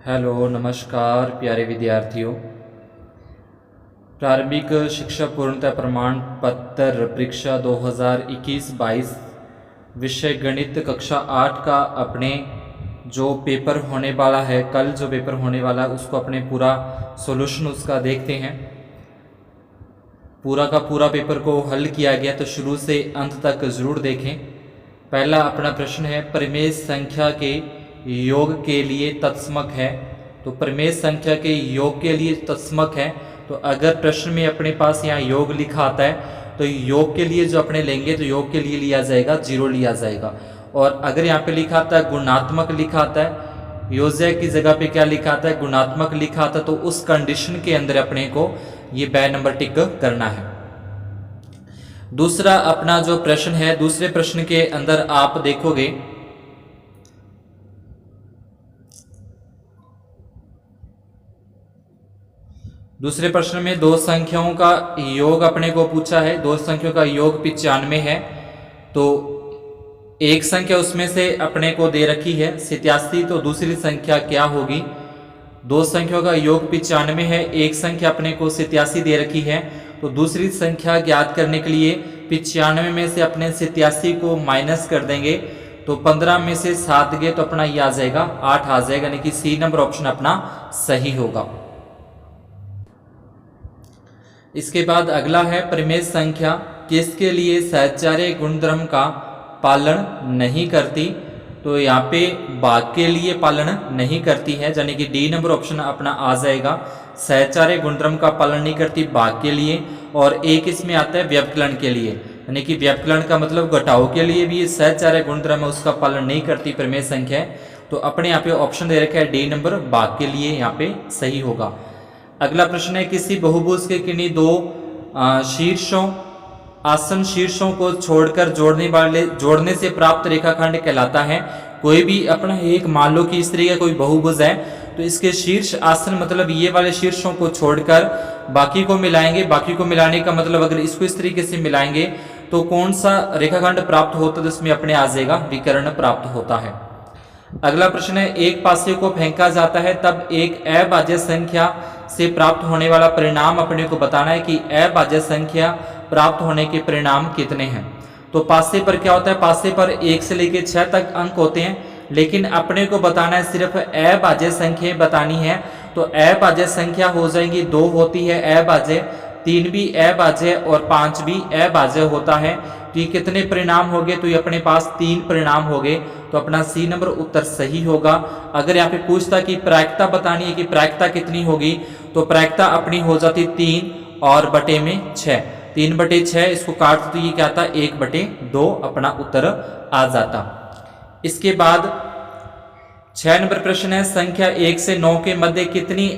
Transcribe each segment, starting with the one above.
Hello नमस्कार प्यारे विद्यार्थियों। प्रारंभिक शिक्षा पूर्णता प्रमाण पत्र परीक्षा 2021-22 विषय गणित कक्षा 8 का अपने जो पेपर होने वाला है, कल जो पेपर होने वाला है उसको अपने पूरा सॉल्यूशन उसका देखते हैं। पूरा का पूरा पेपर को हल किया गया तो शुरू से अंत तक ज़रूर देखें। पहला अपना प्रश्न है, परिमेय संख्या के योग के लिए तत्समक है। तो परिमेय संख्या के योग के लिए तत्समक है, तो अगर प्रश्न में अपने पास यहाँ योग लिखा आता है तो योग के लिए जो अपने लेंगे तो योग के लिए लिया जाएगा 0 लिया जाएगा। और अगर यहाँ पे लिखा आता है गुणात्मक लिखा आता है, योज्य की जगह पे क्या लिखा आता है गुणात्मक लिखा आता है, तो उस कंडीशन के अंदर अपने को ये बाय नंबर टिक करना है। दूसरा अपना जो प्रश्न है, दूसरे प्रश्न के अंदर आप देखोगे दूसरे प्रश्न में दो संख्याओं का योग अपने को पूछा है। दो संख्याओं का योग 95 है, तो एक संख्या उसमें से अपने को दे रखी है 87, तो दूसरी संख्या क्या होगी। दो संख्याओं का योग 95 है, एक संख्या अपने को 87 दे रखी है, तो दूसरी संख्या ज्ञात करने के लिए 95 में से अपने 87 को माइनस कर देंगे, तो 15 में से 7 गए तो अपना ये आ जाएगा 8 आ जाएगा, यानी कि सी नंबर ऑप्शन अपना सही होगा। इसके बाद अगला है, परिमेय संख्या किसके लिए सहचार्य गुणधर्म का पालन नहीं करती। तो यहाँ पे भाग के लिए पालन नहीं करती है, यानी कि डी नंबर ऑप्शन अपना आ जाएगा। सहचार्य गुणधर्म का पालन नहीं करती भाग के लिए। और एक इसमें आता है व्यवकलन के लिए, यानी कि व्यवकलन का मतलब घटाव के लिए भी सहचार्य गुणधर्म है उसका पालन नहीं करती परिमेय संख्या। तो अपने यहाँ पे ऑप्शन दे रखा है डी नंबर भाग के लिए यहाँ पे सही होगा। अगला प्रश्न है, किसी बहुभुज के किन्हीं दो शीर्षों आसन शीर्षों को छोड़कर जोड़ने से प्राप्त रेखाखंड कहलाता है। कोई भी अपना एक मान लो कि इस तरीके का कोई बहुभुज है, तो इसके शीर्ष आसन मतलब ये वाले शीर्षों को छोड़कर बाकी को मिलाएंगे। बाकी को मिलाने का मतलब अगर इसको इस तरीके से मिलाएंगे तो कौन सा रेखाखंड प्राप्त होता है, तो इसमें अपने आ जाएगा विकर्ण प्राप्त होता है। अगला प्रश्न है, एक पासे को फेंका जाता है तब एक अभाज्य संख्या से प्राप्त होने वाला परिणाम अपने को बताना है कि अभाज्य संख्या प्राप्त होने के परिणाम कितने हैं। तो पासे पर क्या होता है, पासे पर 1 से लेकर 6 तक अंक होते हैं, लेकिन अपने को बताना है सिर्फ अभाज्य संख्या बतानी है। तो अभाज्य संख्या हो जाएंगी 2 होती है अभाज्य, 3 भी अभाज्य और 5 भी अभाज्य होता है। तो ये कितने परिणाम हो गए, तो ये अपने पास 3 परिणाम हो गए, तो अपना सी नंबर उत्तर सही होगा। अगर यहाँ पे पूछता कि प्रायिकता बतानी है कि प्रायिकता कितनी होगी, तो प्रायिकता अपनी हो जाती 3 और बटे में 6, 3/6 इसको काट तो ये क्या आता 1/2 अपना उत्तर आ जाता। इसके बाद 6 नंबर प्रश्न है, संख्या 1 से 9 के मध्य कितनी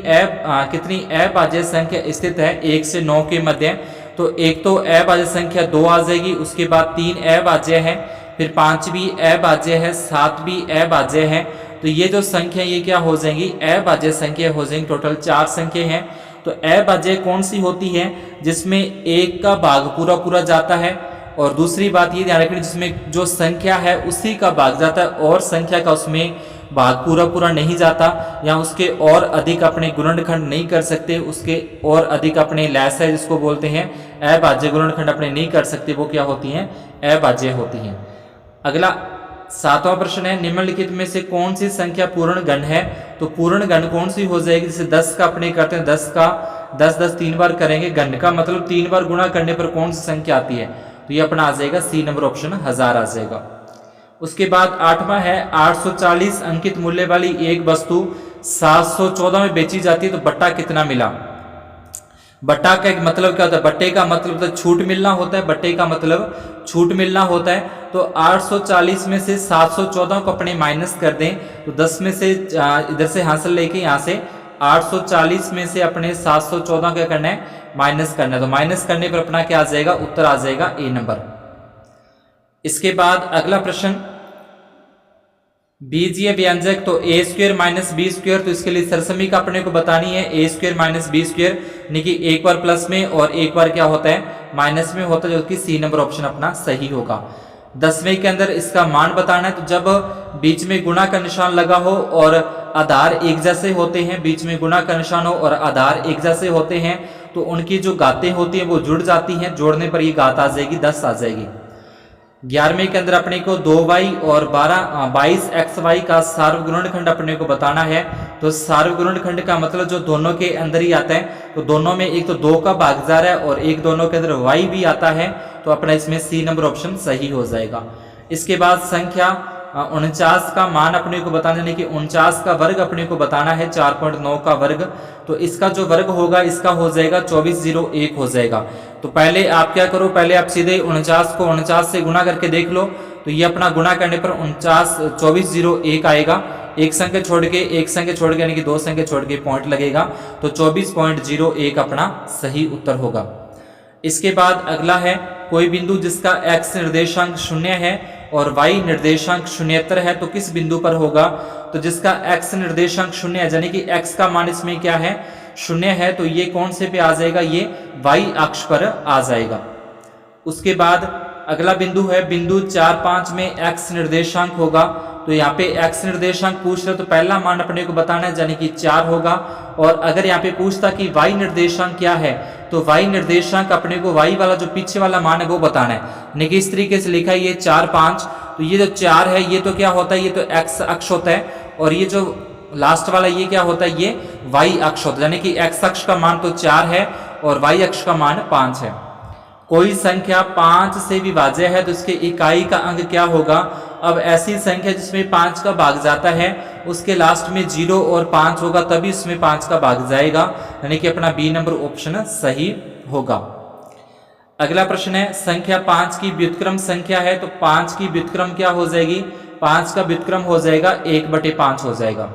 अभाज्य संख्या स्थित है 1 से 9 के मध्य। तो एक तो अभाज्य संख्या 2 आ जाएगी, उसके बाद 3 अभाज्य है, फिर 5 भी अभाज्य है, 7 भी अभाज्य है। तो ये जो संख्या ये क्या हो जाएंगी अभाज्य संख्या हो जाएंगी। टोटल 4 संख्या है। तो अभाज्य कौन सी होती है, जिसमें एक का भाग पूरा पूरा जाता है, और दूसरी बात ये ध्यान रखनी जिसमें जो संख्या है उसी का भाग जाता है और संख्या का उसमें भाग पूरा पूरा नहीं जाता, या उसके और अधिक अपने गुणनखंड नहीं कर सकते, उसके और अधिक अपने लैस है जिसको बोलते हैं अभाज्य गुणनखंड अपने नहीं कर सकते, वो क्या होती हैं अभाज्य होती हैं। अगला 7वां प्रश्न है, निम्नलिखित में से कौन सी संख्या पूर्ण गण है। तो पूर्ण गण कौन सी हो जाएगी, जैसे 10 का अपने करते हैं 10 का 10 3 बार करेंगे, गण का मतलब 3 बार गुणा करने पर कौन सी संख्या आती है, तो ये अपना आ जाएगा सी नंबर ऑप्शन 1000 आ जाएगा। उसके बाद 8वां है, 840 अंकित मूल्य वाली एक वस्तु 714 में बेची जाती है, तो बट्टा कितना मिला। बट्टा का मतलब क्या होता है, बट्टे का मतलब तो छूट मिलना होता है, बट्टे का मतलब छूट मिलना होता है। तो 840 में से 714 को अपने माइनस कर दें, तो 10 में से इधर से हासिल लेके यहाँ से 840 में से अपने 714 क्या करना है माइनस करना है। तो माइनस करने पर अपना क्या आ जाएगा उत्तर आ जाएगा ए नंबर। इसके बाद अगला प्रश्न, बीजीय व्यंजक तो a² - b², तो इसके लिए सरसमी का अपने को बतानी है a² - b², यानी कि एक बार प्लस में और एक बार क्या होता है माइनस में होता है, जो कि सी नंबर ऑप्शन अपना सही होगा। 10वें के अंदर इसका मान बताना है, तो जब बीच में गुणा का निशान लगा हो और आधार एक जैसे होते हैं, बीच में गुणा का निशान हो और आधार एक जैसे होते हैं, तो उनकी जो घातें होती हैं वो जुड़ जाती हैं। जोड़ने पर ये घात आ जाएगी 10 आ जाएगी। 11वें के अंदर अपने को 2y और 22xy का सार्वगुणनखंड अपने को बताना है। तो सार्वगुणनखंड का मतलब जो दोनों के अंदर ही आता है, तो दोनों में एक तो 2 का भाग जा रहा है और एक दोनों के अंदर y भी आता है, तो अपना इसमें सी नंबर ऑप्शन सही हो जाएगा। इसके बाद संख्या 49 का मान अपने को बताना, यानी कि 49 का वर्ग अपने को बताना है, 4.9 का वर्ग। तो इसका जो वर्ग होगा इसका हो जाएगा 2401 हो जाएगा। तो पहले आप क्या करो, पहले आप सीधे 49 को 49 से गुणा करके देख लो। तो ये अपना गुणा करने पर 2401 आएगा। एक संख्या छोड़ के यानी कि 2 संख्या छोड़ के पॉइंट लगेगा, तो 24.01 अपना सही उत्तर होगा। इसके बाद अगला है, कोई बिंदु जिसका x निर्देशांक 0 है और y निर्देशांक 0 है, तो किस बिंदु पर होगा। तो जिसका x निर्देशांक 0 है, यानी कि x का मान इसमें क्या है 0 है, तो ये कौन से पे आ जाएगा, ये y अक्ष पर आ जाएगा। उसके बाद अगला बिंदु है, बिंदु 4, 5 में x निर्देशांक होगा। तो यहाँ पे x निर्देशांक पूछ रहे तो पहला मान अपने को बताना है, यानी कि 4 होगा। और अगर यहाँ पे पूछता कि y निर्देशांक क्या है, तो y निर्देशांक अपने को y वाला जो पीछे वाला मान है वो बताना है। यानी कि इस तरीके से लिखा है ये 4, 5, तो ये जो 4 है ये तो क्या होता है, ये तो x अक्ष होता है, और ये जो लास्ट वाला ये क्या होता है, ये y अक्ष होता है। यानी कि x अक्ष का मान तो 4 है और y अक्ष का मान 5 है। कोई संख्या 5 से विभाज्य है तो इसके इकाई का अंक क्या होगा। अब ऐसी संख्या जिसमें 5 का भाग जाता है उसके लास्ट में 0 और 5 होगा, तभी इसमें 5 का भाग जाएगा, यानी कि अपना बी नंबर ऑप्शन सही होगा। अगला प्रश्न है, संख्या 5 की व्युत्क्रम संख्या है, तो 5 की व्युत्क्रम क्या हो जाएगी, 5 का व्युत्क्रम हो जाएगा 1/5 हो जाएगा।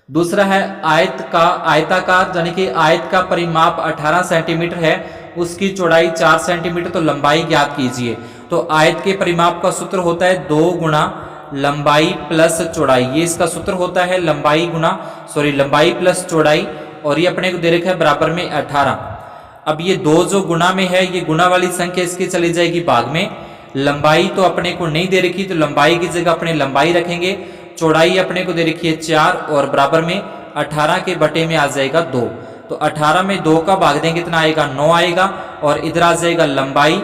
दूसरा है, आयताकार यानी कि आयत का परिमाप 18 सेंटीमीटर है, उसकी चौड़ाई 4 सेंटीमीटर, तो लंबाई ज्ञात कीजिए। तो आयत के परिमाप का सूत्र होता है 2 गुणा लंबाई प्लस चौड़ाई। ये इसका सूत्र होता है लंबाई प्लस चौड़ाई, और ये अपने को दे रखा है बराबर में 18। अब ये 2 जो गुणा में है, ये गुणा वाली संख्या इसकी चली जाएगी भाग में। लंबाई तो अपने को नहीं दे रखी, तो लंबाई की जगह अपने लंबाई रखेंगे। चौड़ाई अपने को दे रखी है 4 और बराबर में 18 के बटे में आ जाएगा 2। तो 18 में 2 का भाग देंगे कितना आएगा, 9 आएगा, और इधर आ जाएगा लंबाई,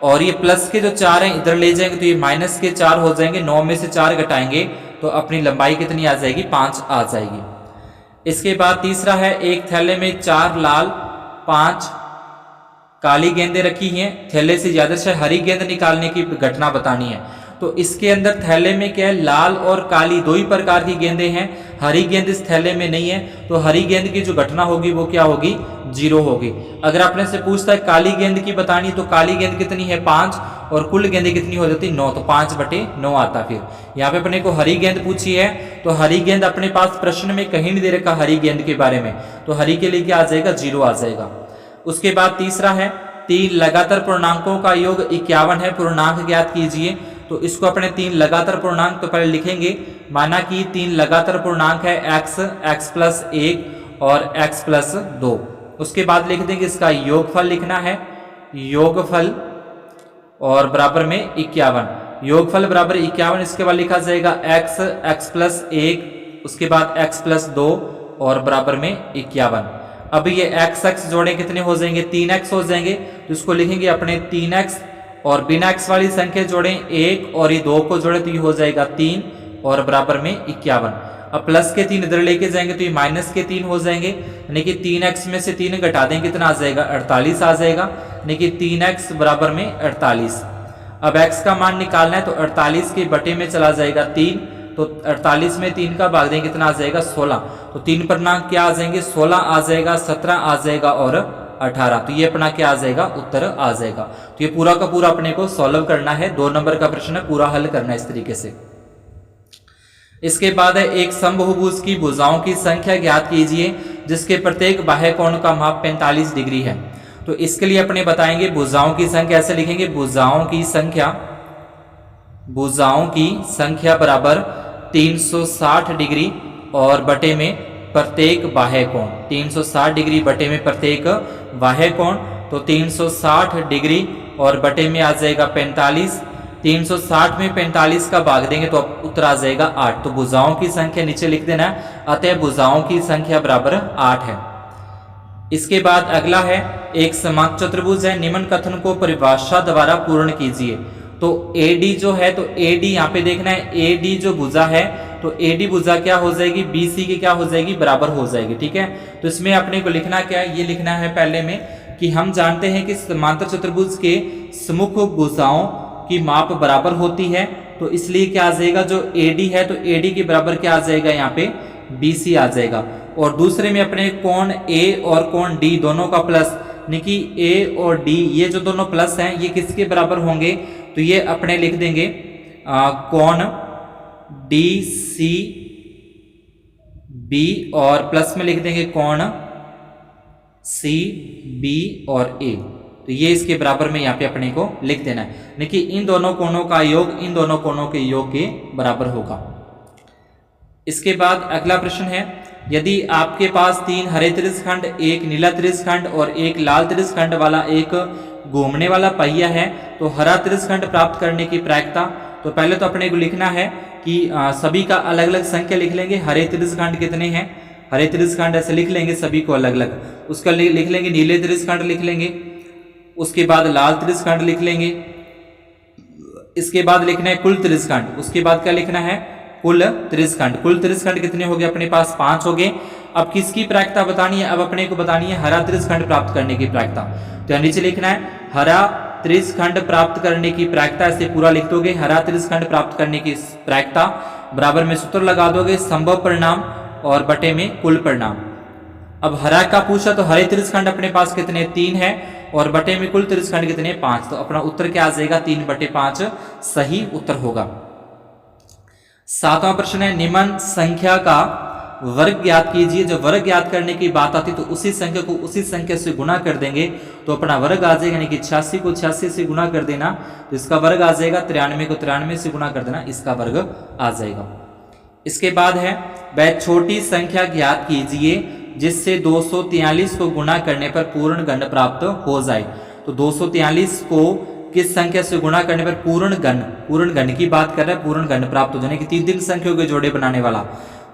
और ये प्लस के जो 4 हैं इधर ले जाएंगे तो ये माइनस के 4 हो जाएंगे। 9 में से 4 घटाएंगे तो अपनी लंबाई कितनी आ जाएगी, 5 आ जाएगी। इसके बाद तीसरा है, एक थैले में 4 लाल 5 काली गेंदें रखी हैं, थैले से ज्यादा से हरी गेंद निकालने की घटना बतानी है। तो इसके अंदर थैले में क्या है, लाल और काली 2 ही प्रकार की गेंदें हैं, हरी गेंद इस थैले में नहीं है, तो हरी गेंद की जो घटना होगी वो क्या होगी, 0 होगी। अगर आपने से पूछता है काली गेंद की बतानी, तो काली गेंद कितनी है 5, और कुल गेंदें कितनी हो जाती 9, तो 5/9 आता। फिर यहाँ पे अपने को हरी गेंद पूछी है, तो हरी गेंद अपने पास प्रश्न में कहीं नहीं दे रखा हरी गेंद के बारे में, तो हरी के लिए क्या आ जाएगा, 0 आ जाएगा। उसके बाद तीसरा है, 3 लगातार पूर्णांकों का योग 51 है, पूर्णांक ज्ञात कीजिए। तो इसको अपने 3 लगातार पूर्णांक तो पहले लिखेंगे, माना कि 3 लगातार पूर्णांक है x प्लस 1 और x प्लस 2। उसके बाद लिख देंगे इसका योगफल लिखना है, योगफल और बराबर में 51, योगफल बराबर 51। इसके बाद लिखा जाएगा x प्लस 1, उसके बाद x प्लस 2 और बराबर में 51। अब ये x जोड़े कितने हो जाएंगे, 3x हो जाएंगे, तो इसको लिखेंगे अपने 3x, और बिना x वाली संख्या जोड़ें 1 और ये 2 को जोड़े तो ये हो जाएगा 3 और बराबर में 51। अब प्लस के 3 इधर लेके जाएंगे तो ये माइनस के 3 हो जाएंगे, यानी कि 3x में से 3 घटा देंगे कितना आ जाएगा, 48 आ जाएगा, यानी कि 3x बराबर में 48। अब x का मान निकालना है, तो 48 के बटे में चला जाएगा 3, तो 48 में 3 का भाग देंगे कितना आ जाएगा, 16। तो 3 पूर्णांक क्या आ जाएंगे, 16 आ जाएगा, 17 आ जाएगा और 18। तो ये अपना क्या आ जाएगा, उत्तर आ जाएगा। तो ये पूरा का पूरा अपने को सॉल्व करना है, 2 नंबर का प्रश्न है, पूरा हल करना है इस तरीके से। इसके बाद है, एक समबाहुभुज की भुजाओं की संख्या ज्ञात कीजिए जिसके प्रत्येक बाह्य कोण का माप 45 डिग्री है। तो इसके लिए अपने बताएंगे भुजाओं की संख्या ऐसे लिखेंगे, भुजाओं की संख्या बराबर 360 डिग्री और बटे में प्रत्येक बाह्य कोण, 360 डिग्री बटे में प्रत्येक बाह्य कोण, तो 360 डिग्री और बटे में आ जाएगा 45। 360 में 45 का भाग देंगे तो उत्तर आ जाएगा 8। तो भुजाओं की संख्या नीचे लिख देना है, अतः भुजाओं की संख्या बराबर 8 है। इसके बाद अगला है एक समान चतुर्भुज है, निम्न कथन को परिभाषा द्वारा पूर्ण कीजिए। तो AD जो है, तो AD यहाँ पे देखना है, AD जो भुजा है तो AD भुजा क्या हो जाएगी, BC की क्या हो जाएगी, बराबर हो जाएगी। ठीक है, तो इसमें अपने को लिखना क्या है, ये लिखना है पहले में कि हम जानते हैं कि समांतर चतुर्भुज के सम्मुख भुजाओं की माप बराबर होती है, तो इसलिए क्या आ जाएगा, जो AD है तो AD के बराबर क्या आ जाएगा, यहाँ पे BC आ जाएगा। और दूसरे में अपने कोण A और कोण D दोनों का प्लस, यानी कि A और D ये जो दोनों प्लस हैं ये किसके बराबर होंगे, तो ये अपने लिख देंगे कोण DCB और प्लस में लिख देंगे कोण CB और A। तो ये इसके बराबर में यहाँ पे अपने को लिख देना है, यानी कि इन दोनों कोणों का योग इन दोनों कोणों के योग के बराबर होगा। इसके बाद अगला प्रश्न है, यदि आपके पास 3 हरे त्रिस्खंड, एक नीला त्रिस्खंड और एक लाल त्रिस्खंड वाला एक घूमने वाला पहिया है तो हरा त्रिस्खंड प्राप्त करने की प्रायिकता। तो पहले तो अपने को लिखना है कि सभी का अलग अलग संख्या लिख लेंगे। हरे त्रिस्खंड कितने हैं, हरे त्रिस्खंड ऐसे लिख लेंगे सभी को अलग अलग, उसका लिख लेंगे नीले त्रिस्खंड लिख लेंगे, उसके बाद लाल त्रिस्खंड लिख लेंगे, इसके बाद लिखना है कुल त्रिस्खंड, उसके बाद क्या लिखना है, कुल त्रिस्खंड। कुल त्रिस्खंड कितने हो गए अपने पास, 5 हो गए। अब किसकी प्रायिकता बतानी है, अब अपने को बतानी है हरा त्रिस्खंड प्राप्त करने की प्रायिकता। तो नीचे लिखना है हरा त्रिस्खंड प्राप्त करने की प्रायिकता, ऐसे पूरा लिख दोगे, हरा त्रिस्खंड प्राप्त करने की प्रायिकता बराबर में सूत्र लगा दोगे, संभव परिणाम और बटे में कुल परिणाम। अब हरा का पूछा तो हरे त्रिस्खंड अपने पास कितने, 3 है और बटे में कुल त्रिस्खंड कितने, 5। तो अपना उत्तर क्या आ जाएगा, 3/5 सही उत्तर होगा। 7वां प्रश्न है, निम्न संख्या का वर्ग ज्ञात कीजिए। जब वर्ग ज्ञात करने की बात आती तो उसी संख्या को उसी संख्या से गुणा कर देंगे तो अपना वर्ग आ जाएगा, यानी कि 86 को 86 से गुणा कर देना तो इसका वर्ग आ जाएगा, 93 को 93 से गुणा कर देना इसका वर्ग आ जाएगा। इसके बाद है, वह छोटी संख्या ज्ञात कीजिए जिससे 243 को गुणा करने पर पूर्ण घन प्राप्त हो जाए। तो 243 को किस संख्या से गुणा करने पर पूर्ण घन की बात कर रहे हैं, पूर्ण घन प्राप्त हो जाने की 3 संख्याओं के जोड़े बनाने वाला।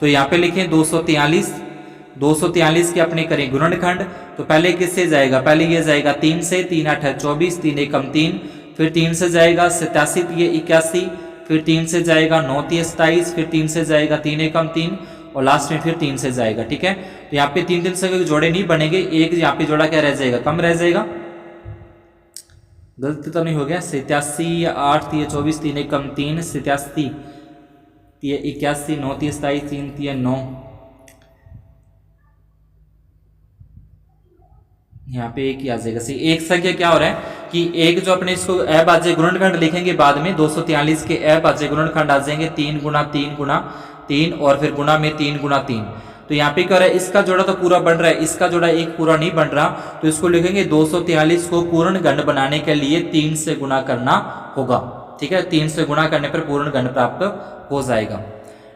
तो यहाँ पे लिखें 243 के अपने करें गुणनखंड। तो पहले किससे जाएगा, पहले ये जाएगा 3 से, 3 8 है 24, 3 एकम 3, फिर 3 से जाएगा 87 3 81, फिर 3 से जाएगा 9 3 27, फिर 3 से जाएगा 3 एकम 3 और लास्ट में फिर 3 से जाएगा। ठीक है, तो यहाँ पे 3 संख्या के जोड़े नहीं बनेंगे, एक यहाँ पे जोड़ा क्या रह जाएगा, कम रह जाएगा, गलती तो नहीं हो गया, 87 8 3 24, 3 एकम 3, 87 3 81, 9 3 27, 3 3 9, यहाँ पे एक ही आ जाएगा। सही, एक संख्या क्या हो रहा है कि एक जो अपने इसको अभाज्य गुणनखंड लिखेंगे बाद में, 243 के अभाज्य गुणनखंड आ जाएंगे 3 गुणा 3 गुणा 3 और फिर गुणा में 3 गुणा 3। तो यहाँ पे क्या रहा है, इसका जोड़ा तो पूरा बन रहा है, इसका जोड़ा एक पूरा नहीं बन रहा, तो इसको लिखेंगे 243 को पूर्ण घन बनाने के लिए 3 से गुणा करना होगा। ठीक है, 3 से गुणा करने पर पूर्ण घन प्राप्त हो जाएगा।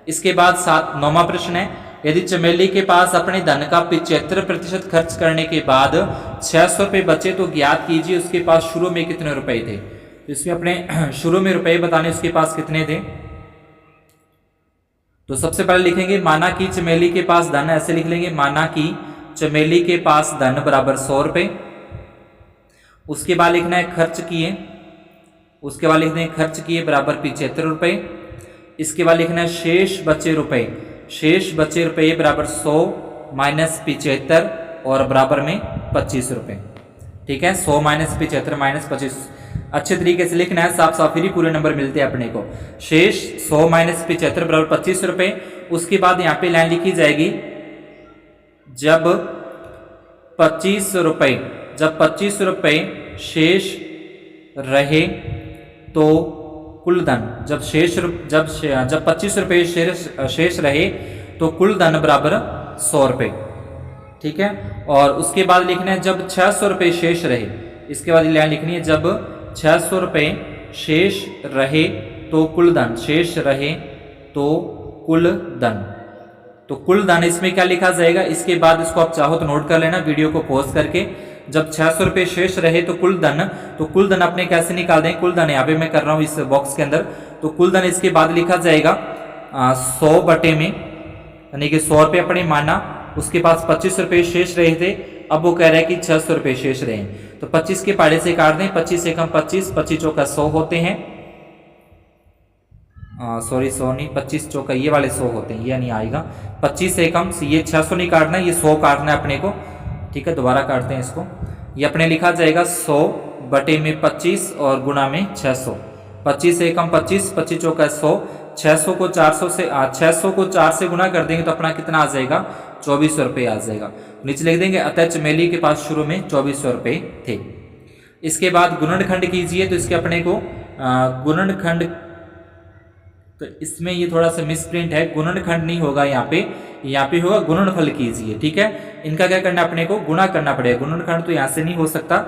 इसके बाद 9वां प्रश्न है, यदि चमेली के पास अपने धन का 75% खर्च करने के बाद 600 रुपये बचे तो ज्ञात कीजिए उसके पास शुरू में कितने रुपए थे। तो इसमें अपने शुरू में रुपए बताने उसके पास कितने थे। तो सबसे पहले लिखेंगे माना कि चमेली के पास धन, ऐसे लिख लेंगे माना कि चमेली के पास धन बराबर 100 रुपये। उसके बाद लिखना है खर्च किए, उसके बाद लिखना है खर्च किए बराबर 75 रुपये। इसके बाद लिखना है शेष बचे रुपए, शेष बचे रुपये बराबर 100 माइनस 75 और बराबर में 25 रुपये। ठीक है, 100 माइनस 75 माइनस 25 अच्छे तरीके से लिखना है, साफ साफ फिर ही पूरे नंबर मिलते हैं अपने को। शेष 100 माइनस 75 बराबर 25 रुपये। उसके बाद यहाँ पे लाइन लिखी जाएगी जब 25 रुपये शेष रहे तो कुल धन, जब 25 रुपये शेष रहे तो कुल धन बराबर 100 रुपये। ठीक है, और उसके बाद लिखना है जब 600 रुपये शेष रहे। इसके बाद लाइन लिखनी है जब 600 रुपये शेष रहे तो कुल धन, शेष रहे तो कुल धन। तो कुल धन इसमें क्या लिखा जाएगा, इसके बाद इसको आप चाहो तो नोट कर लेना वीडियो को पॉज करके। जब 600 रुपये शेष रहे तो कुल धन अपने कैसे निकाल दें, कुल धन यहाँ पे मैं कर रहा हूँ इस बॉक्स के अंदर, तो कुल धन इसके बाद लिखा जाएगा 100 बटे में, यानी कि 100 रुपये अपने माना, उसके पास 25 रुपये शेष रहे थे, अब वो कह रहा है कि 600 रुपये शेष रहे, तो 25 के पाड़े से काट दें, 25 एकम 25, 25 चौका 100 होते हैं, सॉरी 100 नहीं, 25 चौका ये वाले 100 होते हैं, ये नहीं आएगा, 25 एकम ये 600 नहीं काटना, ये 100 काटना है अपने को, ठीक है, दोबारा काटते हैं इसको, ये अपने लिखा जाएगा 100 बटे में 25 और गुणा में 600, 25 एकम 25, 25 चौका 100, 600 को 4 से गुणा कर देंगे तो अपना कितना आ जाएगा, 2400 रुपये आ जाएगा। नीचे लिख देंगे अतः चमेली के पास शुरू में 2400 रुपये थे। इसके बाद गुणनखंड कीजिए, तो इसके अपने को गुणनखंड, तो इसमें ये थोड़ा सा मिसप्रिंट है, गुणनखंड नहीं होगा यहाँ पे होगा गुणनफल कीजिए, ठीक है। इनका क्या करना है, अपने को गुणा करना पड़ेगा, गुणनखंड तो यहाँ से नहीं हो सकता,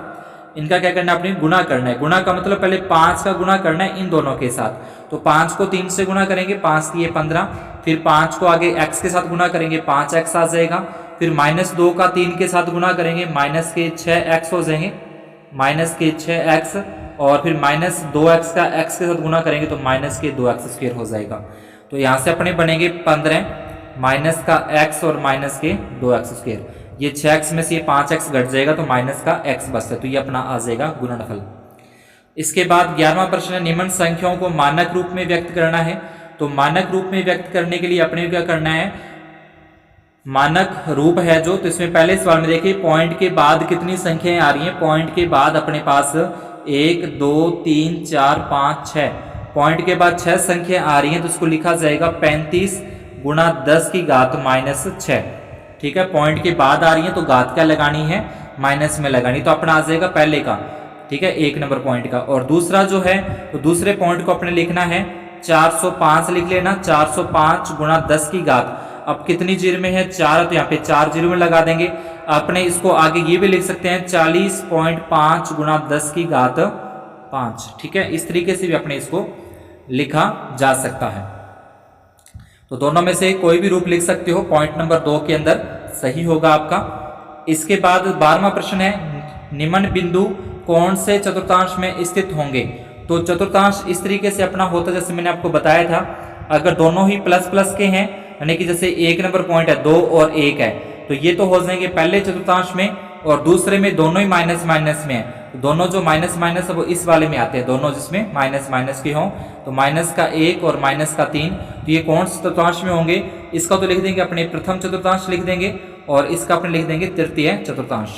इनका क्या करना है, अपने गुणा करना है। गुणा का मतलब पहले 5 का गुणा करना है इन दोनों के साथ, तो 5 को 3 से गुणा करेंगे, 5 दिए 15, फिर 5 को आगे x के साथ गुणा करेंगे, 5x आ जाएगा, फिर -2 का 3 के साथ गुणा करेंगे, -6x हो जाएंगे, -6x, और फिर -2x का x के साथ गुणा करेंगे तो -2x² हो जाएगा। तो यहाँ से अपने बनेंगे 15 -x और -2x², ये 6x में से ये 5x घट जाएगा तो -x बचता है, तो ये अपना आ जाएगा गुणनफल। इसके बाद 11वां प्रश्न है, निम्न संख्याओं को मानक रूप में व्यक्त करना है। तो मानक रूप में व्यक्त करने के लिए अपने क्या करना है, मानक रूप है जो, तो इसमें पहले सवाल में देखिए पॉइंट के बाद कितनी संख्याएं आ रही हैं, पॉइंट के बाद अपने पास 1 2 3 4 5 6, पॉइंट के बाद 6 संख्या आ रही हैं, तो उसको लिखा जाएगा 35 गुणा 10 की घात -6, ठीक है। पॉइंट के बाद आ रही है तो घात क्या लगानी है, माइनस में लगानी, तो अपना आ जाएगा पहले का, ठीक है, 1 नंबर पॉइंट का। और दूसरा जो है, तो दूसरे पॉइंट को अपने लिखना है 405 लिख लेना, 405 गुणा 10 की घात, अब कितनी जीरो में है 4, तो यहाँ पे 4 जीरो में लगा देंगे। अपने इसको आगे ये भी लिख सकते हैं 40.5 गुणा 10 की घात 5, ठीक है, इस तरीके से भी अपने इसको लिखा जा सकता है। तो दोनों में से कोई भी रूप लिख सकते हो, पॉइंट नंबर 2 के अंदर सही होगा आपका। इसके बाद 12वां प्रश्न है, निम्न बिंदु कौन से चतुर्थांश में स्थित होंगे। तो चतुर्थांश इस तरीके से अपना होता है, जैसे मैंने आपको बताया था, अगर दोनों ही प्लस प्लस के हैं, यानी कि जैसे 1 नंबर पॉइंट है 2 और 1 है, तो ये तो हो जाएंगे पहले चतुर्थांश में, और दूसरे में दोनों ही माइनस माइनस में है, तो दोनों जो माइनस माइनस है वो इस वाले में आते हैं, दोनों जिसमें माइनस माइनस के हों, तो माइनस का 1 और माइनस का 3, तो ये कौन से चतुर्थांश में होंगे। इसका तो लिख देंगे अपने प्रथम चतुर्थांश लिख देंगे, और इसका अपने लिख देंगे तृतीय चतुर्थांश,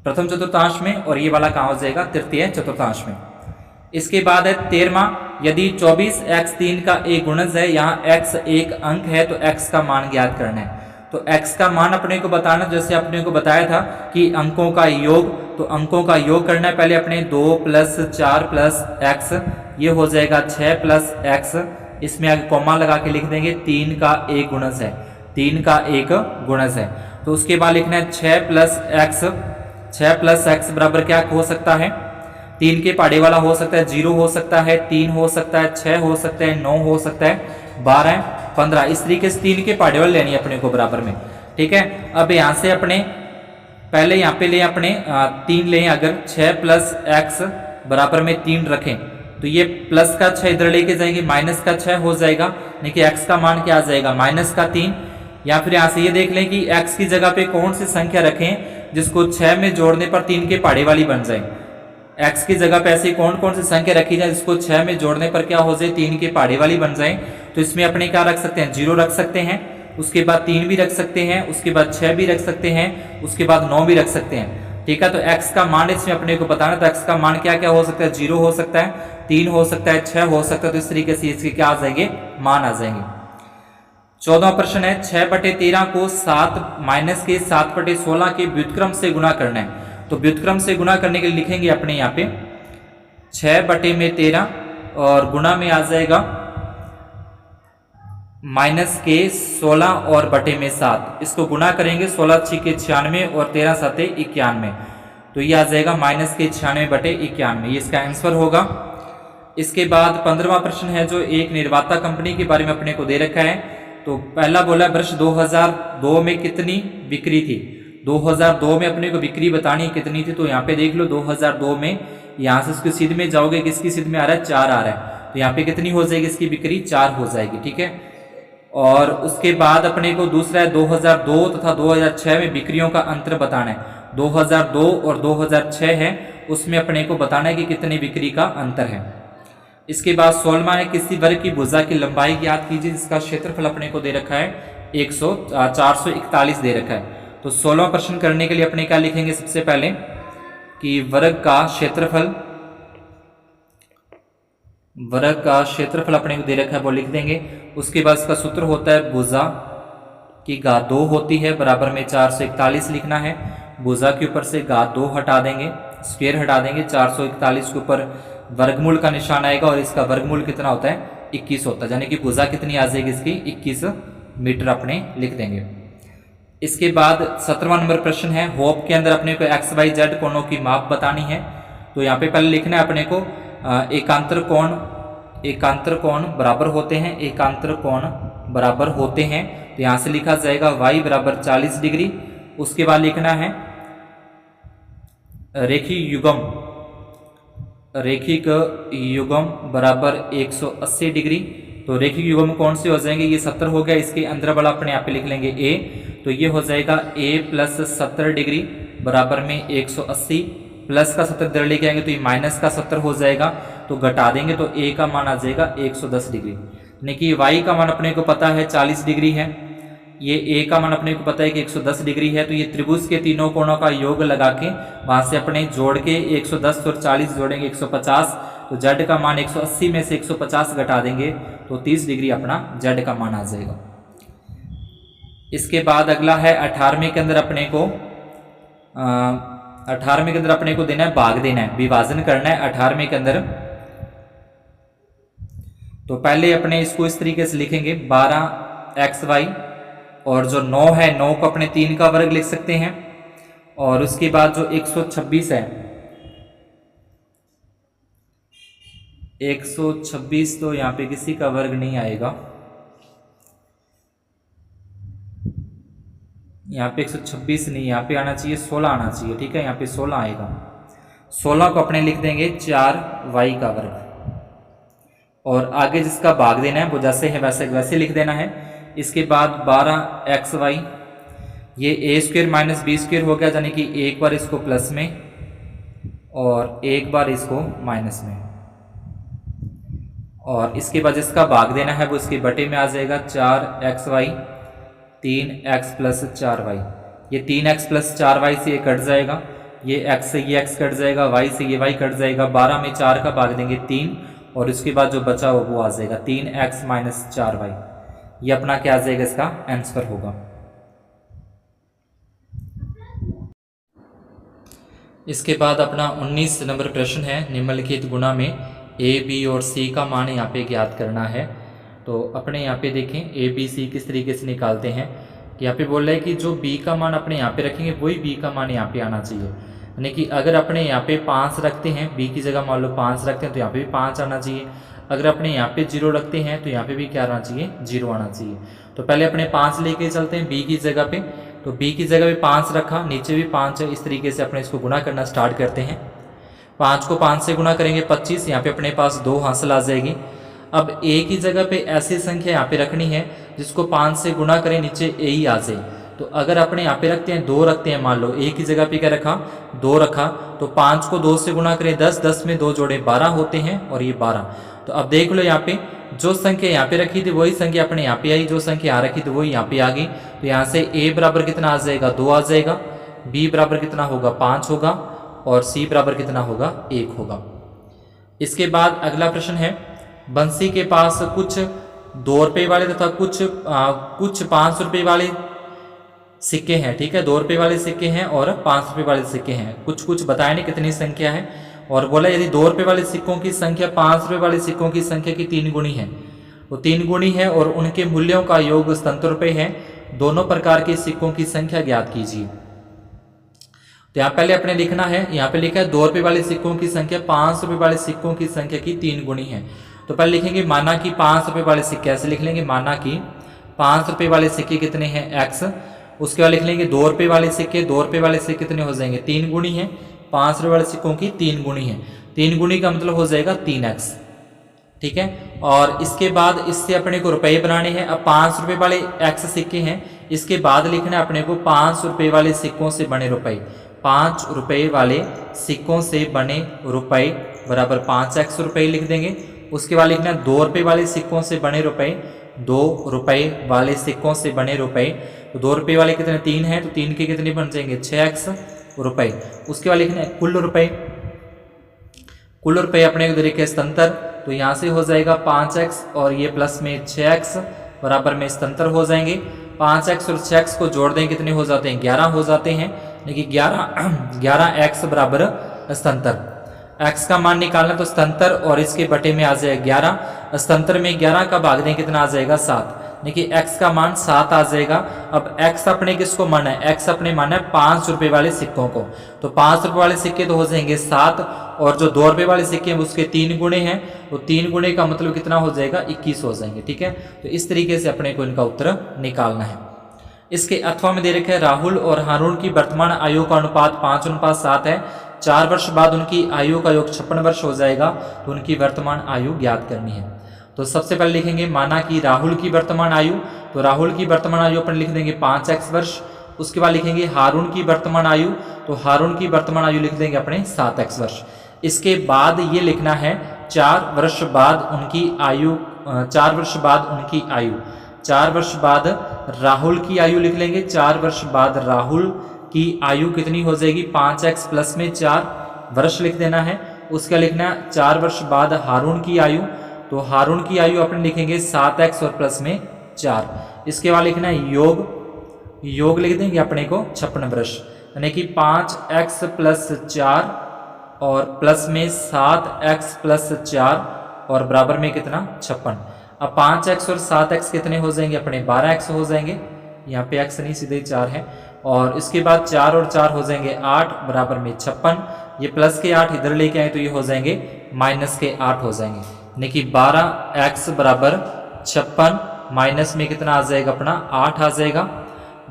प्रथम चतुर्थांश में, और ये वाला कहाँ हो जाएगा, तृतीय चतुर्थांश में। इसके बाद है 13वां, यदि 24x3 का एक गुणज है, यहाँ x एक अंक है, तो x का मान ज्ञात करना है। तो x का मान अपने को बताना, जैसे अपने को बताया था कि अंकों का योग, तो अंकों का योग करना है पहले अपने 2 + 4 + x, ये हो जाएगा 6 + x, इसमें आगे कॉमा लगा के लिख देंगे 3 का एक गुणज है, 3 का एक गुणज है। तो उसके बाद लिखना है 6 + x, 6 + x बराबर क्या हो सकता है, 3 के पहाड़े वाला हो सकता है, 0 हो सकता है, 3 हो सकता है, 6 हो सकता है, 9 हो सकता है, 12 15, इस तरीके से 3 के पहाड़े वाले लेनी है अपने को बराबर में, ठीक है। अब यहाँ से अपने पहले यहाँ पे ले अपने 3 लें, अगर 6 + x बराबर में 3 रखें, तो ये प्लस का 6 इधर लेके जाएंगे, माइनस का 6 हो जाएगा, यानी कि x का मान क्या आ जाएगा, -3। या फिर यहाँ से ये देख लें कि x की जगह पे कौन सी संख्या रखें जिसको 6 में जोड़ने पर 3 के पहाड़े वाली बन जाए। x की जगह पे ऐसी कौन कौन सी संख्या रखी जाए जिसको 6 में जोड़ने पर क्या हो जाए, 3 के पहाड़े वाली बन जाए। तो इसमें अपने क्या रख सकते हैं, 0 रख सकते हैं, उसके बाद 3 भी रख सकते हैं, उसके बाद 6 भी रख सकते हैं, उसके बाद 9 भी रख सकते हैं, ठीक है। तो x का मान इसमें अपने को बताना, तो x का मान क्या क्या हो सकता है, 0 हो सकता है, 3 हो सकता है, 6 हो सकता है, तो इस तरीके से इसके क्या आ जाएंगे, मान आ जाएंगे। 14वां प्रश्न है, 6/13 को 7 के व्युत्क्रम से गुणा करना है। तो व्युत्क्रम से गुणा करने के लिए लिखेंगे अपने यहाँ पे 6/13 और गुणा में आ जाएगा -16 और बटे में 7, इसको गुणा करेंगे 16 × 6 = 96 और 13 × 7 = 91, तो ये आ जाएगा -96/91, ये इसका आंसर होगा। इसके बाद 15वां प्रश्न है जो एक निर्माता कंपनी के बारे में अपने को दे रखा है। तो पहला बोला वर्ष 2002 में कितनी बिक्री थी, 2002 में अपने को बिक्री बतानी है कितनी थी, तो यहाँ पे देख लो 2002 में यहाँ से इसको सिद्ध में जाओगे, किसकी सिद्ध में आ रहा है 4 आ रहा है, तो यहाँ पे कितनी हो जाएगी इसकी बिक्री 4 हो जाएगी, ठीक है। और उसके बाद अपने को दूसरा है 2002 तथा 2006 में बिक्रियों का अंतर बताना है। 2002 और 2006 है उसमें अपने को बताना है कि कितनी बिक्री का अंतर है। इसके बाद 16वां है किसी वर्ग की भुजा की लंबाई ज्ञात कीजिए जिसका क्षेत्रफल अपने को दे रखा है 441 दे रखा है। तो 16वां प्रश्न करने के लिए अपने क्या लिखेंगे, सबसे पहले कि वर्ग का क्षेत्रफल अपने को दे रखा है वो लिख देंगे। उसके बाद इसका सूत्र होता है भुजा की घात 2 होती है, बराबर में 441 लिखना है। भुजा के ऊपर से घात 2 हटा देंगे, स्क्वायर हटा देंगे, 441 के ऊपर वर्गमूल का निशान आएगा और इसका वर्गमूल कितना होता है 21 होता है, यानी कि भुजा कितनी आ जाएगी इसकी 21 मीटर अपने लिख देंगे। इसके बाद 17वां नंबर प्रश्न है होप के अंदर अपने को XYZ कोणों की माप बतानी है। तो यहाँ पे पहले लिखना है अपने को एकांतर कोण बराबर होते हैं, एकांतर कोण बराबर होते हैं, तो यहाँ से लिखा जाएगा y बराबर 40 डिग्री। उसके बाद लिखना है रैखिक युग्म बराबर 180 डिग्री। तो रैखिक युग्म कौन से हो जाएंगे, ये 70 हो गया, इसके अंदर वाला अपने आप पे लिख लेंगे a, तो ये हो जाएगा a प्लस 70 डिग्री बराबर में 180, प्लस का 70 इधर लेके आएंगे तो ये माइनस का 70 हो जाएगा, तो घटा देंगे तो a का मान आ जाएगा 110 डिग्री। यानी कि y का मान अपने को पता है 40 डिग्री है, ये a का मान अपने को पता है कि 110 डिग्री है, तो ये त्रिभुज के तीनों कोणों का योग लगा के वहां से अपने जोड़ के 110 और 40 जोड़ेंगे 150, तो z का मान 180 में से 150 घटा देंगे तो 30 डिग्री अपना z का मान आ जाएगा। इसके बाद अगला है 18वें के अंदर अपने को 18वें के अंदर अपने को देना है भाग देना है, विभाजन करना है 18वें के अंदर। तो पहले अपने इसको इस तरीके से लिखेंगे 12xy, और जो 9 है 9 को अपने 3 का वर्ग लिख सकते हैं, और उसके बाद जो 126 है 126 तो यहाँ पे किसी का वर्ग नहीं आएगा, यहाँ पे 126 नहीं, यहाँ पे आना चाहिए 16 आना चाहिए, ठीक है, यहाँ पे 16 आएगा। 16 को अपने लिख देंगे 4y का वर्ग, और आगे जिसका भाग देना है वो जैसे है वैसे लिख देना है। इसके बाद 12xy, ये a square minus b square हो गया, यानी कि एक बार इसको प्लस में और एक बार इसको माइनस में, और इसके बाद जिसका भाग देना है वो इसके बटे में आ जाएगा 4xy 3x प्लस 4y। ये 3x प्लस 4y से ये कट जाएगा, ये x से ये x कट जाएगा, y से ये y कट जाएगा, 12 में 4 का भाग देंगे 3, और इसके बाद जो बचा हुआ वो आ जाएगा 3x माइनस 4y। ये अपना क्या आ जाएगा, इसका आंसर होगा। इसके बाद अपना 19 नंबर प्रश्न है निम्नलिखित गुणा में a, b और c का मान यहाँ पे ज्ञात करना है। तो अपने यहाँ पे देखें a, b, c किस तरीके से निकालते हैं कि यहाँ पे बोल रहा है कि जो b का मान अपने यहाँ पे रखेंगे वही b का मान यहाँ पे आना चाहिए। यानी कि अगर अपने यहाँ पे 5 रखते हैं, b की जगह मान लो 5 रखते हैं तो यहाँ पे भी 5 आना चाहिए। अगर अपने यहाँ पे 0 रखते हैं तो यहाँ पे भी क्या आना चाहिए, 0 आना चाहिए। तो पहले अपने 5 लेके चलते हैं b की जगह पे, तो b की जगह पे 5 रखा, नीचे भी 5 है, इस तरीके से अपने इसको गुणा करना स्टार्ट करते हैं। 5 को 5 से गुणा करेंगे 25, यहाँ पे अपने पास 2 हासिल आ जाएगी। अब a की जगह पे ऐसी संख्या यहाँ पे रखनी है जिसको 5 से गुणा करें नीचे a ही आ जाए। तो अगर अपने यहाँ पे रखते हैं 2 रखते हैं, मान लो a की जगह पे क्या रखा 2 रखा, तो 5 को 2 से गुणा करें 10, 10 में 2 जोड़े 12 होते हैं, और ये 12। तो अब देख लो यहाँ पे जो संख्या यहाँ पे रखी थी वही संख्या अपने यहाँ पे आई, जो संख्या यहाँ रखी थी वही यहाँ पे आ गई। तो यहाँ से a बराबर कितना आ जाएगा, 2 आ जाएगा, b बराबर कितना होगा 5 होगा, और c बराबर कितना होगा 1 होगा। इसके बाद अगला प्रश्न है बंसी के पास कुछ 2 रुपये वाले तथा कुछ 5 रुपये वाले सिक्के हैं, ठीक है, 2 रुपये वाले सिक्के हैं और 5 रुपये वाले सिक्के हैं। कुछ बताया नहीं कितनी संख्या है, और बोला यदि 2 रुपये वाले सिक्कों की संख्या 5 रुपये वाले सिक्कों की संख्या की 3 गुणी है, वो 3 गुणी है और उनके मूल्यों का योग 77 रुपये है, दोनों प्रकार के सिक्कों की संख्या ज्ञात कीजिए। तो यहाँ पहले अपने लिखना है, यहाँ पे लिखा है 2 रुपये वाले सिक्कों की संख्या 5 रुपये वाले सिक्कों की संख्या की 3 गुणी है। तो पहले लिखेंगे माना कि 5 रुपये वाले सिक्के, ऐसे लिख लेंगे माना कि 5 रुपये वाले सिक्के कितने हैं x, उसके बाद लिख लेंगे 2 रुपये वाले सिक्के। 2 रुपये वाले सिक्के कितने हो जाएंगे, 3 गुणी है। 5 रुपये वाले सिक्कों की 3 गुणी है। 3 गुणी का मतलब हो जाएगा 3x, ठीक है। और इसके बाद इससे अपने को रुपए बनाने हैं। अब 5 रुपये वाले x सिक्के हैं, इसके बाद लिखना है अपने को 5 रुपये वाले सिक्कों से बने रुपए। 5 रुपये वाले सिक्कों से बने रुपए बराबर 5x रुपये लिख देंगे। उसके बाद लिखना है 2 रुपये वाले सिक्कों से बने रुपए। 2 रुपये वाले सिक्कों से बने रुपए, तो 2 रुपये वाले कितने 3 हैं, तो 3 के कितने बन जाएंगे 6x रुपये। उसके बाद लिखना है कुल रुपए। कुल रुपए अपने को तरीके स्तंत्र, तो यहाँ से हो जाएगा 5x और ये प्लस में 6x बराबर में स्तंत्र हो जाएंगे। 5x और 6x को जोड़ दें कितने हो जाते हैं, 11 हो जाते हैं। देखिए 11x बराबर स्तंत्र। x का मान निकालना तो स्तंत्र और इसके बटे में आ जाएगा 11। स्तंत्र में 11 का भाग दें कितना आ जाएगा 7। देखिए x का मान 7 आ जाएगा। अब x अपने किसको माना है, x अपने माना है 5 रुपये वाले सिक्कों को। तो 5 रुपये वाले सिक्के तो हो जाएंगे 7, और जो 2 रुपये वाले सिक्के हैं उसके 3 गुणे हैं, तो 3 गुणे का मतलब कितना हो जाएगा 21 हो जाएंगे, ठीक है। तो इस तरीके से अपने को इनका उत्तर निकालना है। इसके अथवा में दे रखा है राहुल और हारून की वर्तमान आयु का अनुपात 5:7 है। 4 वर्ष बाद उनकी आयु का योग 56 वर्ष हो जाएगा, तो उनकी वर्तमान आयु ज्ञात करनी है। तो सबसे पहले लिखेंगे माना कि राहुल की वर्तमान आयु, तो राहुल की वर्तमान आयु अपन लिख देंगे 5x वर्ष। उसके बाद लिखेंगे हारून की वर्तमान आयु, तो हारून की वर्तमान आयु लिख देंगे अपने 7x वर्ष। इसके बाद ये लिखना है 4 वर्ष बाद उनकी आयु, 4 वर्ष बाद उनकी आयु। 4 वर्ष बाद राहुल की आयु लिख लेंगे। 4 वर्ष बाद राहुल की आयु कितनी हो जाएगी, 5x प्लस में 4 वर्ष लिख देना है। उसका लिखना है 4 वर्ष बाद हारून की आयु, तो हारून की आयु अपन लिखेंगे 7x और प्लस में 4। इसके बाद लिखना है योग लिख देंगे अपने को 56 वर्ष, यानी कि 5x प्लस 4 और प्लस में 7x प्लस 4 और बराबर में कितना 56। अब 5x और 7x कितने हो जाएंगे अपने 12x हो जाएंगे। यहाँ पे x नहीं सीधे 4 है। और इसके बाद 4 और 4 हो जाएंगे 8 बराबर में 56। ये प्लस के 8 इधर लेके आए तो ये हो जाएंगे माइनस के 8 हो जाएंगे, यानी कि 12x बराबर 56 माइनस में कितना आ जाएगा अपना 8 आ जाएगा।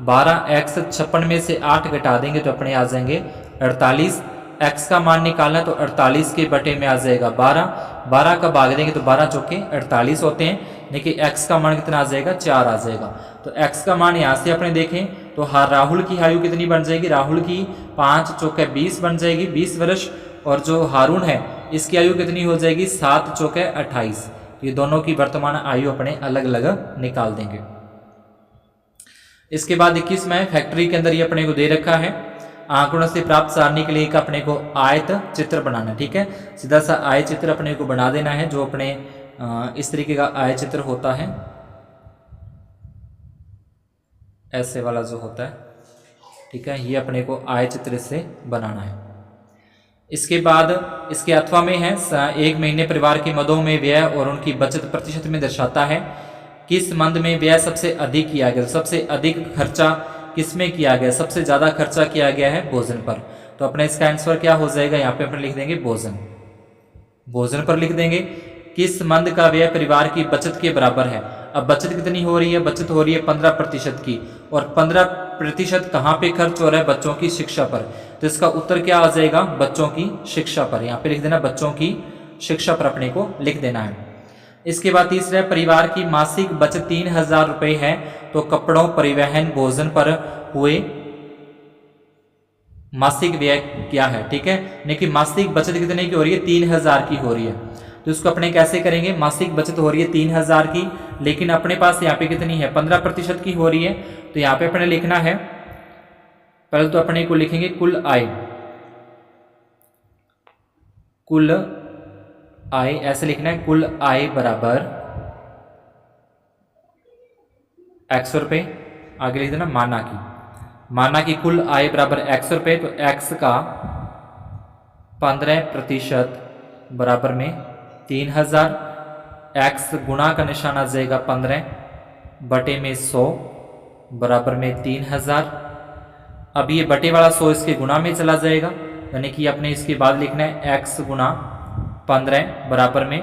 12x 56 में से 8 घटा देंगे तो अपने आ जाएंगे 48। x का मान निकालना तो 48 के बटे में आ जाएगा 12। 12 का भाग देंगे तो 12 चौके 48 होते हैं, लेकिन x का मान कितना आ जाएगा 4 आ जाएगा। तो x का मान यहाँ से अपने देखें तो राहुल की आयु कितनी बन जाएगी, राहुल की 5 चौके 20 बन जाएगी 20 वर्ष, और जो हारून है इसकी आयु कितनी हो जाएगी 7 चौके 28। ये दोनों की वर्तमान आयु अपने अलग अलग निकाल देंगे। इसके बाद 21 में फैक्ट्री के अंदर ये अपने को दे रखा है आंकड़ों से प्राप्त सारणी के लिए एक अपने को आयत चित्र बनाना, ठीक है। सीधा सा आयत चित्र अपने को बना देना है, जो अपने इस तरीके का आयत चित्र होता है, ऐसे वाला जो होता है, ठीक है। ये अपने को आयत चित्र से बनाना है। इसके बाद इसके अथवा में है 1 महीने परिवार की मदों में व्यय और उनकी बचत प्रतिशत में दर्शाता है किस मंद में व्यय सबसे अधिक किया गया। सबसे अधिक खर्चा किस में किया गया, सबसे ज्यादा खर्चा किया गया है भोजन पर। तो अपने इसका आंसर क्या हो जाएगा, यहाँ पे अपन लिख देंगे भोजन पर लिख देंगे। किस मंद का व्यय परिवार की बचत के बराबर है। अब बचत कितनी हो रही है, बचत हो रही है 15% की, और 15% कहाँ पे खर्च हो रहा है, बच्चों की शिक्षा पर। तो इसका उत्तर क्या आ जाएगा, बच्चों की शिक्षा पर। यहाँ पे लिख देना बच्चों की शिक्षा पर अपने को लिख देना है। इसके बाद तीसरा परिवार की मासिक बचत 3000 रुपये है, तो कपड़ों परिवहन भोजन पर हुए मासिक व्यय क्या है, ठीक है। लेकिन मासिक बचत कितने की हो रही है, 3000 की हो रही है। तो इसको अपने कैसे करेंगे, मासिक बचत हो रही है 3000 की, लेकिन अपने पास यहाँ पे कितनी है 15% की हो रही है। तो यहाँ पे अपने लिखना है, पहले तो अपने को लिखेंगे कुल आय, ऐसे लिखना है कुल आय बराबर x रुपये। आगे लिख देना माना की कुल आय बराबर x रुपये, तो x का 15% बराबर में 3000। x गुणा का निशान आ जाएगा 15 बटे में 100 बराबर में 3000। अब ये बटे वाला 100 इसके गुणा में चला जाएगा, यानी कि अपने इसके बाद लिखना है x गुणा 15 बराबर में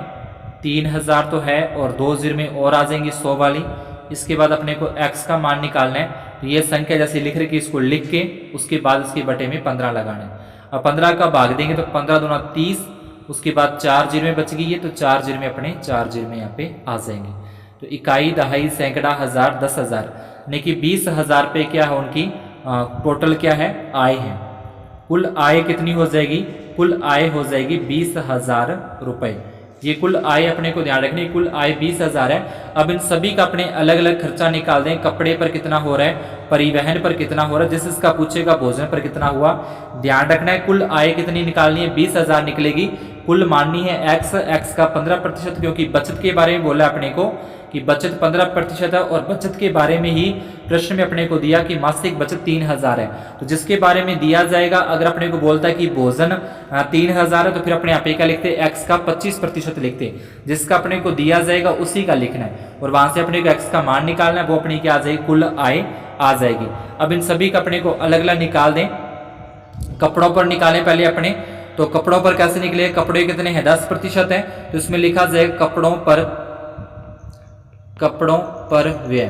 3000 तो है, और 2 जीरो में और आ जाएंगी 100 वाली। इसके बाद अपने को x का मान निकालना है। तो ये संख्या जैसे लिख रही कि इसको लिख के उसके बाद उसके बटे में 15 लगाना है। अब 15 का भाग देंगे तो 15 दूना 30, उसके बाद 4 जीरो में बच गई है तो 4 जीरो में अपने 4 जीरो में यहाँ पे आ जाएंगे। तो इकाई, दहाई, सैकड़ा, हजार, 10,000, यानी कि 20,000 रुपये क्या है उनकी टोटल क्या है आय है। कुल आय कितनी हो जाएगी? कुल आय हो जाएगी 20,000 रुपये। ये कुल आय अपने को ध्यान रखनी, कुल आय 20,000 है। अब इन सभी का अपने अलग अलग खर्चा निकाल दें। कपड़े पर कितना हो रहा है, परिवहन पर कितना हो रहा है, जिस इसका पूछेगा भोजन पर कितना हुआ। ध्यान रखना है कुल आय कितनी निकालनी है, 20,000 निकलेगी। कुल माननी है x का 15%, क्योंकि बचत के बारे में बोला अपने को कि बचत 15% है और बचत के बारे में ही प्रश्न में अपने को दिया कि मासिक बचत 3,000 है। तो जिसके बारे में दिया जाएगा, अगर अपने को बोलता है कि भोजन 3,000 है तो फिर अपने यहाँ पे क्या लिखते हैं, x का 25% लिखते। जिसका अपने को दिया जाएगा उसी का लिखना है और वहां से अपने को x का मान निकालना है, वो अपनी क्या आ जाएगी, कुल आय आ जाएगी। अब इन सभी का अपने को अलग अलग निकाल दें। कपड़ों पर निकालें पहले अपने, तो कपड़ों पर कैसे निकले, कपड़े कितने हैं 10% है, तो इसमें लिखा जाएगा कपड़ों पर व्यय।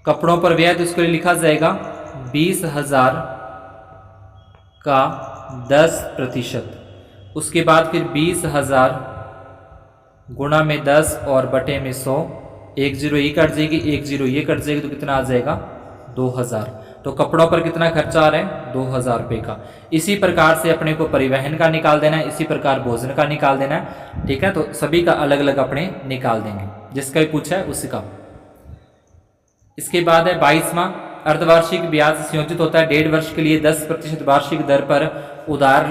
कपड़ों पर व्यय तो इसके लिए लिखा जाएगा 20,000 का 10%। उसके बाद फिर 20,000 गुणा में 10 और बटे में 100, 1 जीरो ये कट जाएगी, 1 जीरो ये कट जाएगी, तो कितना आ जाएगा 2,000। तो कपड़ों पर कितना खर्चा आ रहा है, 2,000 रुपये का। इसी प्रकार से अपने को परिवहन का निकाल देना है, इसी प्रकार भोजन का निकाल देना है। ठीक है, तो सभी का अलग अलग अपने निकाल देंगे, जिसका भी पूछा है उसका। इसके बाद है 22वां, अर्धवार्षिक ब्याज संयोजित होता है 1.5 वर्ष के लिए 10% वार्षिक दर पर उधार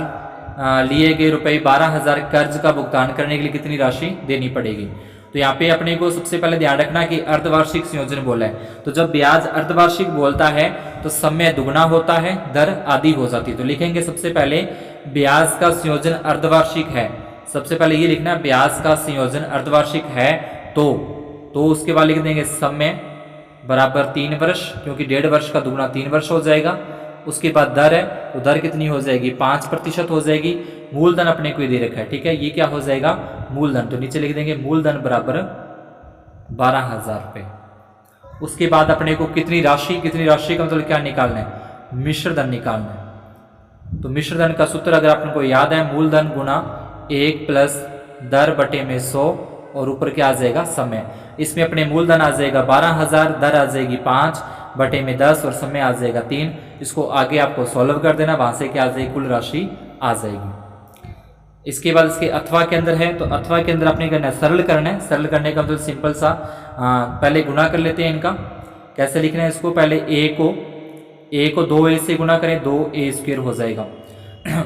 लिए गए रुपए 12,000 कर्ज का भुगतान करने के लिए कितनी राशि देनी पड़ेगी। तो यहाँ पे अपने को सबसे पहले ध्यान रखना कि अर्धवार्षिक संयोजन बोला है, तो जब ब्याज अर्धवार्षिक बोलता है तो समय दुगना होता है, दर आधी हो जाती है। तो लिखेंगे सबसे पहले ब्याज का संयोजन अर्धवार्षिक है, सबसे पहले ये लिखना है ब्याज का संयोजन अर्धवार्षिक है तो उसके बाद लिख देंगे समय बराबर 3 वर्ष, क्योंकि 1.5 वर्ष का दुगना 3 वर्ष हो जाएगा। उसके बाद दर है, तो दर कितनी हो जाएगी 5% हो जाएगी। मूलधन अपने को दे रखा है, ठीक है, ये क्या हो जाएगा मूलधन, तो नीचे लिख देंगे मूलधन बराबर 12,000 रुपये। उसके बाद अपने को कितनी राशि का मतलब क्या निकालना है, मिश्रधन निकालना है। तो मिश्रधन का सूत्र अगर आपको को याद है, मूलधन गुना 1 प्लस दर बटे में 100 और ऊपर क्या आ जाएगा समय। इसमें अपने मूलधन आ जाएगा 12,000, दर आ जाएगी 5 बटे में 10 और समय आ जाएगा 3। इसको आगे आपको सॉल्व कर देना, वहां से क्या आ जाएगी कुल राशि आ जाएगी। इसके बाद इसके अथवा के अंदर है, तो अथवा के अंदर अपने करना है सरल करना है। सरल करने का मतलब सिंपल सा पहले गुना कर लेते हैं इनका। कैसे लिखना है इसको, पहले a को 2a से गुना करें 2a² हो जाएगा।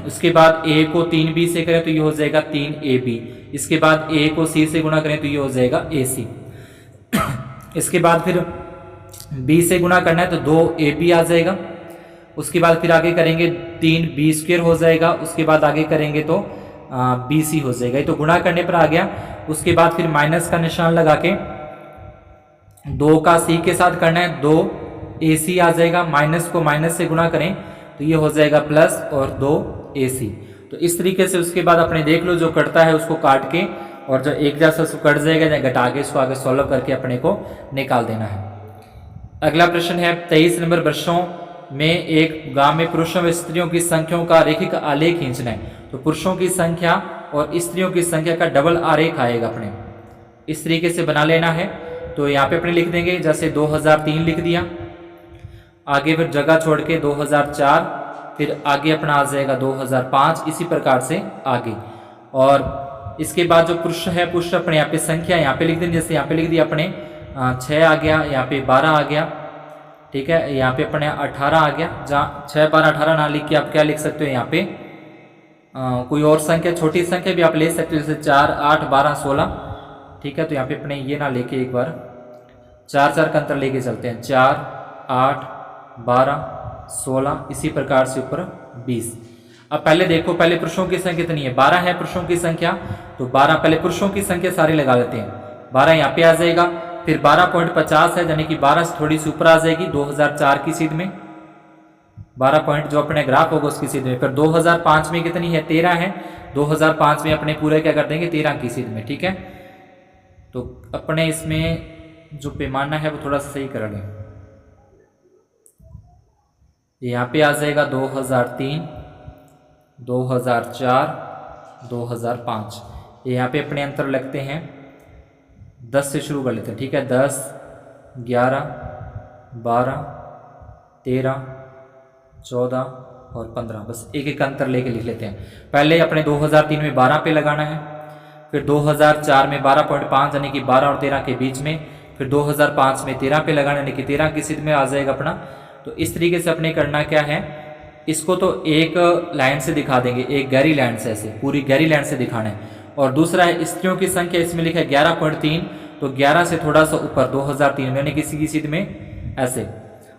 उसके बाद a को 3b से करें तो ये हो जाएगा 3ab। इसके बाद a को c से गुना करें तो ये हो जाएगा ac। इसके बाद फिर b से गुना करना है तो 2ab आ जाएगा। उसके बाद फिर आगे करेंगे 3b² हो जाएगा। उसके बाद आगे करेंगे तो bc हो जाएगा, ये तो गुणा करने पर आ गया। उसके बाद फिर माइनस का निशान लगा के 2 का c के साथ करना है, 2ac आ जाएगा। माइनस को माइनस से गुणा करें तो ये हो जाएगा प्लस और 2ac। तो इस तरीके से उसके बाद अपने देख लो जो कटता है उसको काट के, और जो एक जैसा उसको कट जाएगा या घटा के इसको आगे सॉल्व करके अपने को निकाल देना है। अगला प्रश्न है 23 नंबर, वर्षों में एक गांव में पुरुषों व स्त्रियों की संख्याओं का रेखिक आलेख खींचना है। तो पुरुषों की संख्या और स्त्रियों की संख्या का डबल आरेख आएगा, अपने इस तरीके से बना लेना है। तो यहाँ पे अपने लिख देंगे जैसे 2003 लिख दिया, आगे फिर जगह छोड़ के 2004, फिर आगे अपना आ जाएगा 2005, इसी प्रकार से आगे। और इसके बाद जो पुरुष है, पुरुष अपने यहाँ पे संख्या यहाँ पे लिख देंगे, जैसे यहाँ पे लिख दिया अपने 6 आ गया, यहाँ पे 12 आ गया, ठीक है, यहाँ पे अपने 18 आ गया। जहाँ 6, 12, 18 ना लिख के आप क्या लिख सकते हो यहाँ पे कोई और संख्या, छोटी संख्या भी आप ले सकते हो, जैसे 4, 8, 12, 16, ठीक है। तो यहाँ पे अपने ये ना लेके एक बार 4 का अंतर लेके चलते हैं, 4, 8, 12, 16, इसी प्रकार से ऊपर 20। अब पहले देखो, पहले पुरुषों की संख्या कितनी है, 12 है पुरुषों की संख्या, तो 12 पहले पुरुषों की संख्या सारी लगा लेते हैं। 12 यहाँ पे आ जाएगा, फिर 12.50 है, यानी कि 12 से थोड़ी सी ऊपर आ जाएगी 2004 की सीध में, 12 पॉइंट जो अपने ग्राफ होगा उसकी सीध में। फिर 2005 में कितनी है, 13 है, 2005 में अपने पूरे क्या कर देंगे 13 की सीध में, ठीक है। तो अपने इसमें जो पैमाना है वो थोड़ा सा सही कर लें, यहाँ पे आ जाएगा 2003, 2004, 2005। यहाँ पे अपने अंतर लगते हैं, 10 से शुरू कर लेते हैं, ठीक है। 10, 11, 12, 13, 14 और 15, बस एक एक अंतर लेके लिख लेते हैं। पहले अपने 2003 में 12 पे लगाना है, फिर 2004 में 12.5 यानी कि 12 और 13 के बीच में, फिर 2005 में 13 पे लगाना यानी कि 13 की सीध में आ जाएगा अपना। तो इस तरीके से अपने करना क्या है, इसको तो एक लाइन से दिखा देंगे, एक गहरी लाइन से, ऐसे पूरी गहरी लाइन से दिखाना है। और दूसरा है स्त्रियों की संख्या, इसमें लिखा है 11.3, तो 11 से थोड़ा सा ऊपर 2003 में यानी किसी की सीध में ऐसे,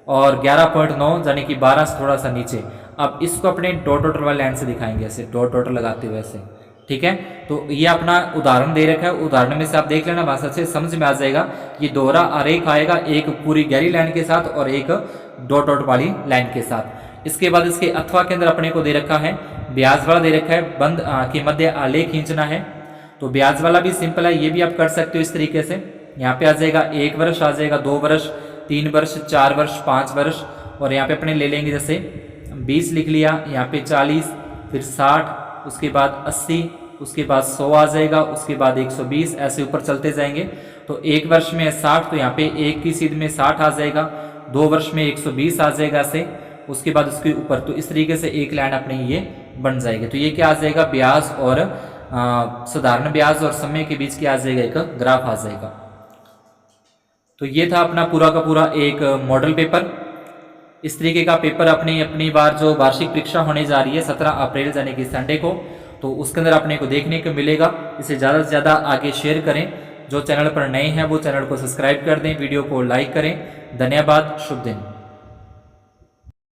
और 11.9 यानी कि 12 से थोड़ा सा नीचे। अब इसको अपने डॉट डॉट वाली लाइन से दिखाएंगे, ऐसे डॉट डॉट लगाते हुए ऐसे, ठीक है। तो ये अपना उदाहरण दे रखा है, उदाहरण में से आप देख लेना, भाषा से समझ में आ जाएगा। ये दोहरा आरेख आएगा, एक पूरी गहरी लाइन के साथ और एक डॉट डॉट वाली लाइन के साथ। इसके बाद इसके अथवा के अंदर अपने को दे रखा है ब्याज वाला दे रखा है, बंद के मध्य आलेख खींचना है। तो ब्याज वाला भी सिंपल है, ये भी आप कर सकते हो इस तरीके से। यहाँ पे आ जाएगा 1 वर्ष, आ जाएगा 2 वर्ष, 3 वर्ष, 4 वर्ष, 5 वर्ष, और यहाँ पे अपने ले लेंगे जैसे 20 लिख लिया, यहाँ पे 40, फिर 60, उसके बाद 80, उसके बाद 100 आ जाएगा, उसके बाद 120, ऐसे ऊपर चलते जाएंगे। तो 1 वर्ष में 60, तो यहाँ पे 1 की सीध में 60 आ जाएगा, 2 वर्ष में 120 आ जाएगा ऐसे, उसके बाद उसके ऊपर। तो इस तरीके से एक लाइन अपने ये बन जाएगी। तो ये क्या आ जाएगा, ब्याज और साधारण ब्याज और समय के बीच क्या आ जाएगा, एक ग्राफ आ जाएगा। तो ये था अपना पूरा का पूरा एक मॉडल पेपर। इस तरीके का पेपर अपनी बार जो वार्षिक परीक्षा होने जा रही है 17 अप्रैल यानी कि संडे को, तो उसके अंदर अपने को देखने को मिलेगा। इसे ज़्यादा से ज़्यादा आगे शेयर करें। जो चैनल पर नए हैं वो चैनल को सब्सक्राइब कर दें, वीडियो को लाइक करें। धन्यवाद, शुभ दिन।